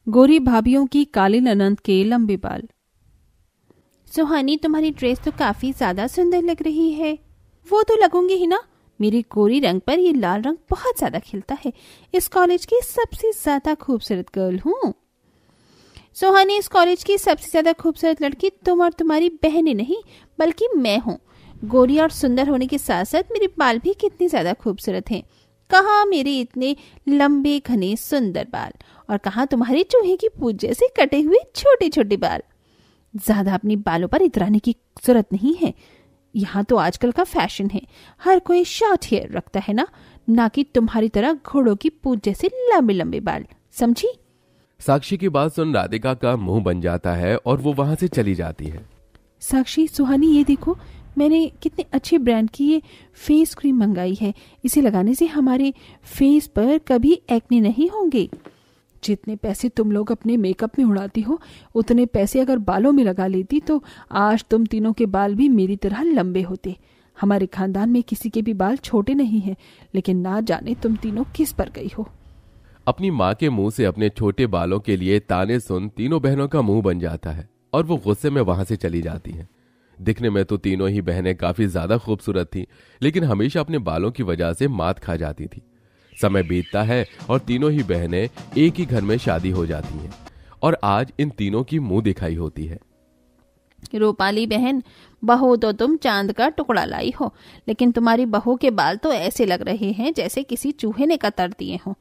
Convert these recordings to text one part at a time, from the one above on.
गोरी भाभीयों की काली ननंद के लंबे बाल। सुहानी, तुम्हारी ड्रेस तो काफी ज्यादा सुंदर लग रही है। वो तो लगूंगी ही ना, मेरे गोरी रंग पर ये लाल रंग बहुत ज्यादा खिलता है। इस कॉलेज की सबसे ज्यादा खूबसूरत गर्ल हूँ। सुहानी, इस कॉलेज की सबसे ज्यादा खूबसूरत लड़की तुम और तुम्हारी बहनें नहीं बल्कि मैं हूँ। गोरी और सुंदर होने के साथ साथ मेरे बाल भी कितने ज्यादा खूबसूरत हैं। कहाँ मेरे इतने लंबे घने सुंदर बाल, और कहाँ तुम्हारे चूहे की पूंछ जैसे कटे हुए छोटे छोटे बाल। ज्यादा अपने बालों पर इतराने की जरूरत नहीं है। यहाँ तो आजकल का फैशन है, हर कोई शॉर्ट हेयर रखता है ना कि तुम्हारी तरह घोड़ों की पूंछ जैसे लंबे लंबे बाल। समझी? साक्षी की बात सुन राधिका का मुंह बन जाता है और वो वहां से चली जाती है। साक्षी, सुहानी, ये देखो, मैंने कितने अच्छे ब्रांड की ये फेस क्रीम मंगाई है। इसे लगाने से हमारे फेस पर कभी एक्ने नहीं होंगे। जितने पैसे तुम लोग अपने मेकअप में उड़ाती हो, उतने पैसे अगर बालों में लगा लेती तो आज तुम तीनों के बाल भी मेरी तरह लंबे होते। हमारे खानदान में किसी के भी बाल छोटे नहीं हैं, लेकिन ना जाने तुम तीनों किस पर गई हो। अपनी माँ के मुंह से अपने छोटे बालों के लिए ताने सुन तीनों बहनों का मुंह बन जाता है और वो गुस्से में वहां से चली जाती हैं। दिखने में तो तीनों ही बहनें काफी ज्यादा खूबसूरत थीं, लेकिन हमेशा अपने बालों की वजह से मात खा जाती थी। समय बीतता है और तीनों ही बहनें एक ही घर में शादी हो जाती हैं और आज इन तीनों की मुंह दिखाई होती है। रूपाली बहन, बहू तो तुम चांद का टुकड़ा लाई हो, लेकिन तुम्हारी बहू के बाल तो ऐसे लग रहे हैं जैसे किसी चूहे ने कतर दिए हों।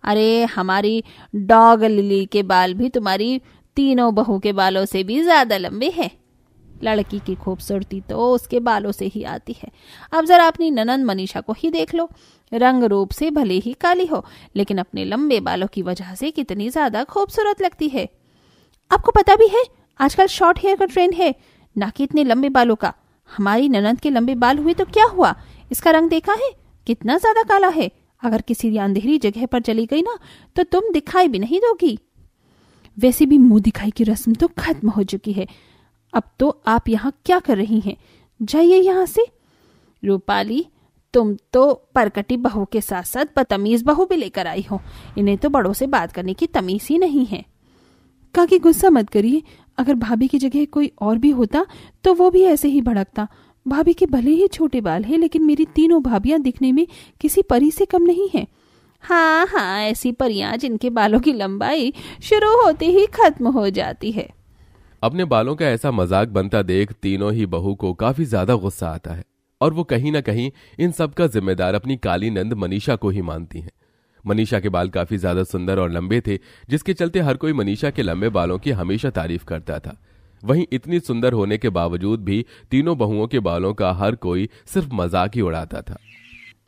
अरे, हमारी डॉग लिली के बाल भी तुम्हारी तीनों बहू के बालों से भी ज्यादा लंबे हैं। लड़की की खूबसूरती तो उसके बालों से ही आती है। अब जरा अपनी ननंद मनीषा को ही देख लो। रंग रूप से भले ही काली हो, लेकिन अपने लंबे बालों की वजह से कितनी ज्यादा खूबसूरत लगती है। आपको पता भी है आजकल शॉर्ट हेयर का ट्रेंड है, ना कि इतने लंबे बालों का। हमारी ननंद के लंबे बाल हुए तो क्या हुआ? इसका रंग देखा है, कितना ज्यादा काला है। अगर किसी अंधेरी जगह पर चली गई ना तो तुम दिखाई भी नहीं दोगी। वैसे भी मुंह दिखाई की रस्म तो खत्म हो चुकी है। अब तो आप यहाँ क्या कर रही हैं? जाइए यहाँ से। रूपाली, तुम तो परकटी बहू के साथ साथ बदतमीज बहू भी लेकर आई हो। इन्हें तो बड़ों से बात करने की तमीज ही नहीं है। काकी, गुस्सा मत करिए। अगर भाभी की जगह कोई और भी होता तो वो भी ऐसे ही भड़कता। भाभी के भले ही छोटे बाल हैं, लेकिन मेरी तीनों भाभियां दिखने में किसी परी से कम नहीं है। हाँ हाँ, ऐसी परियां जिनके बालों की लंबाई शुरू होते ही खत्म हो जाती है। अपने बालों का ऐसा मजाक बनता देख तीनों ही बहू को काफी ज्यादा गुस्सा आता है और वो कहीं ना कहीं इन सब का जिम्मेदार अपनी काली नंद मनीषा को ही मानती हैं। मनीषा के बाल काफी ज्यादा सुंदर और लंबे थे, जिसके चलते हर कोई मनीषा के लंबे बालों की हमेशा तारीफ करता था। वहीं इतनी सुंदर होने के बावजूद भी तीनों बहुओं के बालों का हर कोई सिर्फ मजाक ही उड़ाता था।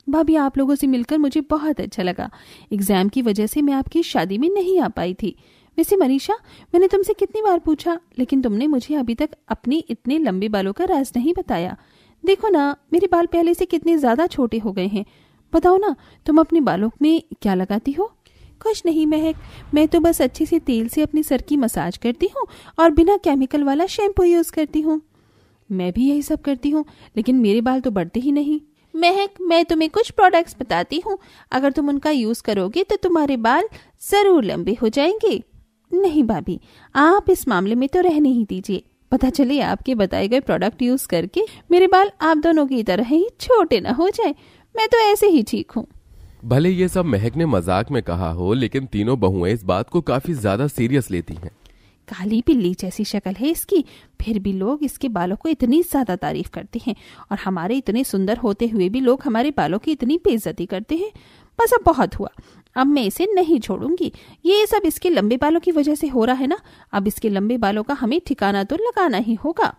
भाभी, आप लोगों से मिलकर मुझे बहुत अच्छा लगा। एग्जाम की वजह से मैं आपकी शादी में नहीं आ पाई थी। वैसे मनीषा, मैंने तुमसे कितनी बार पूछा, लेकिन तुमने मुझे अभी तक अपने इतने लंबे बालों का राज नहीं बताया। देखो ना, मेरे बाल पहले से कितने ज्यादा छोटे हो गए हैं। बताओ ना, तुम अपने बालों में क्या लगाती हो? कुछ नहीं महक, मैं तो बस अच्छे से तेल से अपनी सर की मसाज करती हूँ और बिना केमिकल वाला शैम्पू यूज करती हूँ। मैं भी यही सब करती हूँ, लेकिन मेरे बाल तो बढ़ते ही नहीं। महक, मैं तुम्हें कुछ प्रोडक्ट्स बताती हूँ, अगर तुम उनका यूज करोगे तो तुम्हारे बाल जरूर लंबे हो जाएंगे। नहीं भाभी, आप इस मामले में तो रहने ही दीजिए। पता चले आपके बताए गए प्रोडक्ट यूज करके मेरे बाल आप दोनों की तरह ही छोटे ना हो जाए। मैं तो ऐसे ही ठीक हूँ। भले ये सब महक ने मजाक में कहा हो, लेकिन तीनों बहुएं इस बात को काफी ज्यादा सीरियस लेती हैं। काली बिल्ली जैसी शक्ल है इसकी, फिर भी लोग इसके बालों को इतनी ज्यादा तारीफ करते हैं, और हमारे इतने सुंदर होते हुए भी लोग हमारे बालों की इतनी बेइज्जती करते हैं। बस अब बहुत हुआ, अब मैं इसे नहीं छोड़ूंगी। ये सब इसके लंबे बालों की वजह से हो रहा है ना। अब इसके लंबे बालों का हमें ठिकाना तो लगाना ही होगा।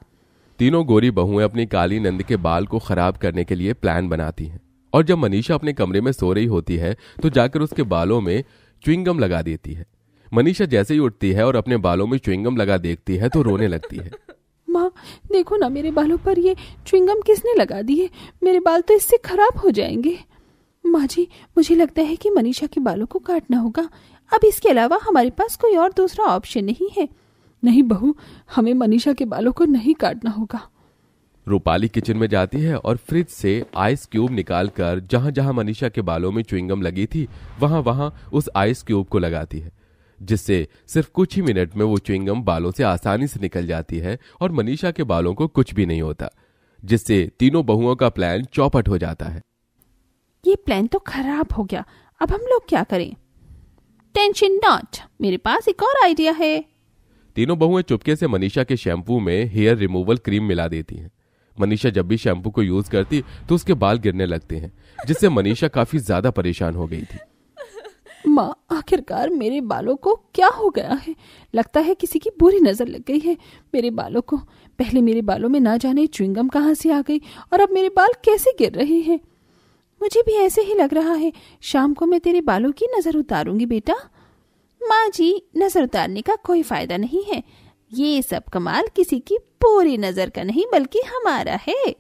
तीनों गोरी बहुएं अपनी काली नंद के बाल को खराब करने के लिए प्लान बनाती हैं, और जब मनीषा अपने कमरे में सो रही होती है तो जाकर उसके बालों में च्युइंगम लगा देती है। मनीषा जैसे ही उठती है और अपने बालों में च्युइंगम लगा देखती है तो रोने लगती है। माँ, देखो ना, मेरे बालों पर ये च्युइंगम किसने लगा दी है? मेरे बाल तो इससे खराब हो जाएंगे। माँ जी, मुझे लगता है कि मनीषा के बालों को काटना होगा। अब इसके अलावा हमारे पास कोई और दूसरा ऑप्शन नहीं है। नहीं बहू, हमें मनीषा के बालों को नहीं काटना होगा। रूपाली किचन में जाती है और फ्रिज से आइस क्यूब निकालकर जहां जहां मनीषा के बालों में च्युइंगम लगी थी वहां वहां उस आइस क्यूब को लगाती है। जिससे सिर्फ कुछ ही मिनट में वो च्युइंगम बालों से आसानी से निकल जाती है और मनीषा के बालों को कुछ भी नहीं होता, जिससे तीनों बहुओं का प्लान चौपट हो जाता है। ये प्लान तो खराब हो गया, अब हम लोग क्या करें? टेंशन नॉट, मेरे पास एक और आइडिया है। तीनों बहुएं चुपके से मनीषा के शैम्पू में हेयर रिमूवल क्रीम मिला देती हैं। मनीषा जब भी शैम्पू को यूज करती तो उसके बाल गिरने लगते हैं, जिससे मनीषा काफी ज्यादा परेशान हो गई थी। माँ, आखिरकार मेरे बालों को क्या हो गया है? लगता है किसी की बुरी नजर लग गई है मेरे बालों को। पहले मेरे बालों में ना जाने च्युइंगम कहाँ से आ गई और अब मेरे बाल कैसे गिर रहे हैं। मुझे भी ऐसे ही लग रहा है। शाम को मैं तेरे बालों की नजर उतारूंगी बेटा। माँ जी, नजर उतारने का कोई फायदा नहीं है। ये सब कमाल किसी की पूरी नजर का नहीं बल्कि हमारा है।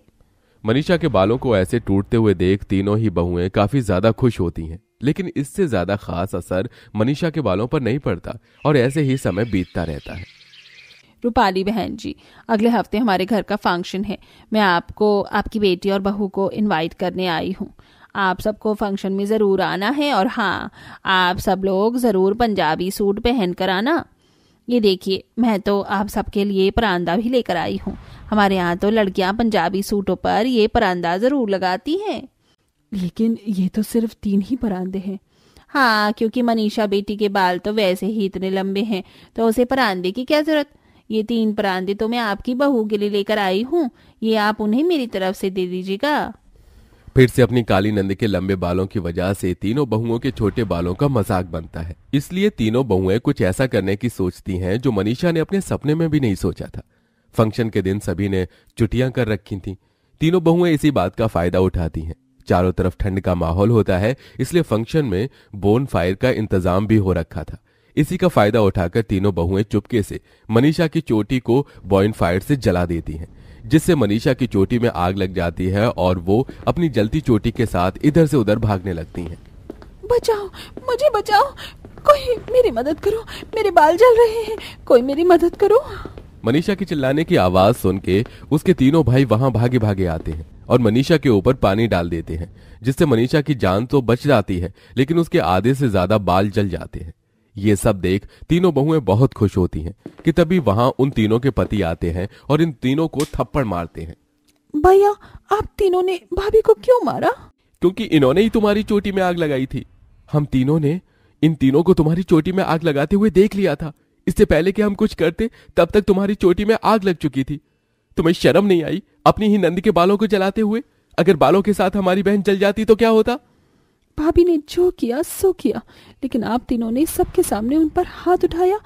मनीषा के बालों को ऐसे टूटते हुए देख तीनों ही बहुएं काफी ज्यादा खुश होती हैं, लेकिन इससे ज्यादा खास असर मनीषा के बालों पर नहीं पड़ता और ऐसे ही समय बीतता रहता है। रूपाली बहन जी, अगले हफ्ते हमारे घर का फंक्शन है। मैं आपको, आपकी बेटी और बहू को इनवाइट करने आई हूँ। आप सबको फंक्शन में जरूर आना है और हाँ, आप सब लोग जरूर पंजाबी सूट पहन कर आना। ये देखिए, मैं तो आप सबके लिए परांदा भी लेकर आई हूँ। हमारे यहाँ तो लड़कियां पंजाबी सूटों पर ये परांदा जरूर लगाती हैं। लेकिन ये तो सिर्फ 3 ही परांदे हैं। हाँ, क्योंकि मनीषा बेटी के बाल तो वैसे ही इतने लंबे हैं, तो उसे परांदे की क्या जरूरत। ये 3 परांदे तो मैं आपकी बहू के लिए लेकर आई हूँ, ये आप उन्हें मेरी तरफ से दे दीजिएगा। फिर से अपनी काली नंद के लंबे बालों की वजह से तीनों बहुओं के छोटे बालों का मजाक बनता है। इसलिए तीनों बहुएं कुछ ऐसा करने की सोचती हैं जो मनीषा ने अपने सपने में भी नहीं सोचा था। फंक्शन के दिन सभी ने छुट्टियां कर रखी थीं। तीनों बहुएं इसी बात का फायदा उठाती हैं। चारों तरफ ठंड का माहौल होता है, इसलिए फंक्शन में बोन फायर का इंतजाम भी हो रखा था। इसी का फायदा उठाकर तीनों बहुएं चुपके से मनीषा की चोटी को बॉन फायर से जला देती हैं, जिससे मनीषा की चोटी में आग लग जाती है और वो अपनी जलती चोटी के साथ इधर से उधर भागने लगती हैं। बचाओ, मुझे बचाओ, कोई मेरी मदद करो, मेरे बाल जल रहे हैं, कोई मेरी मदद करो। मनीषा की चिल्लाने की आवाज सुन के उसके तीनों भाई वहां भागे भागे आते हैं और मनीषा के ऊपर पानी डाल देते हैं, जिससे मनीषा की जान तो बच जाती है, लेकिन उसके आधे से ज्यादा बाल जल जाते हैं। ये सब देख तीनों बहुएं बहुत खुश होती हैं कि तभी वहां उन तीनों के पति आते हैं और इन तीनों को थप्पड़ मारते हैं। भैया, आप तीनों ने भाभी को क्यों मारा? क्योंकि इन्होंने ही तुम्हारी चोटी में आग लगाई थी। हम तीनों ने इन तीनों को तुम्हारी चोटी में आग लगाते हुए देख लिया था। इससे पहले कि हम कुछ करते तब तक तुम्हारी चोटी में आग लग चुकी थी। तुम्हें शर्म नहीं आई अपनी ही नंद के बालों को जलाते हुए? अगर बालों के साथ हमारी बहन जल जाती तो क्या होता? भाभी ने जो किया सो किया, लेकिन आप तीनों ने सबके सामने उन पर हाथ उठाया।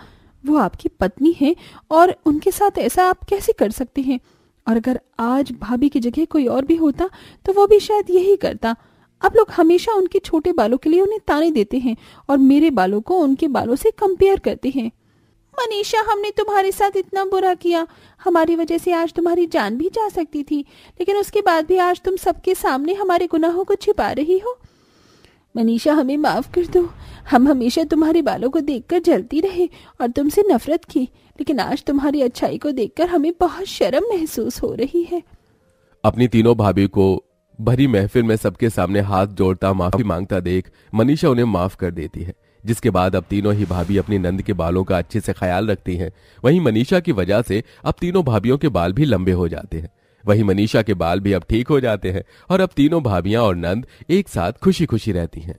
वो आपकी पत्नी है और उनके साथ ऐसा आप कैसे कर सकते हैं? और अगर आज भाभी की जगह कोई और भी होता तो वो भी शायद यही करता। आप लोग हमेशा उनके छोटे बालों के लिए उन्हें ताने देते हैं और मेरे बालों को उनके बालों से कंपेयर करते हैं। मनीषा, हमने तुम्हारे साथ इतना बुरा किया, हमारी वजह से आज तुम्हारी जान भी जा सकती थी, लेकिन उसके बाद भी आज तुम सबके सामने हमारे गुनाहों को छिपा रही हो। मनीषा, हमें माफ कर दो। हम हमेशा तुम्हारे बालों को देखकर जलती रहे और तुमसे नफरत की, लेकिन आज तुम्हारी अच्छाई को देखकर हमें बहुत शर्म महसूस हो रही है। अपनी तीनों भाभी को भरी महफिल में सबके सामने हाथ जोड़ता माफी मांगता देख मनीषा उन्हें माफ कर देती है, जिसके बाद अब तीनों ही भाभी अपनी नंद के बालों का अच्छे से ख्याल रखती हैं। वहीं मनीषा की वजह से अब तीनों भाभियों के बाल भी लंबे हो जाते हैं। वहीं मनीषा के बाल भी अब ठीक हो जाते हैं और अब तीनों भाभियां और नंद एक साथ खुशी खुशी रहती हैं।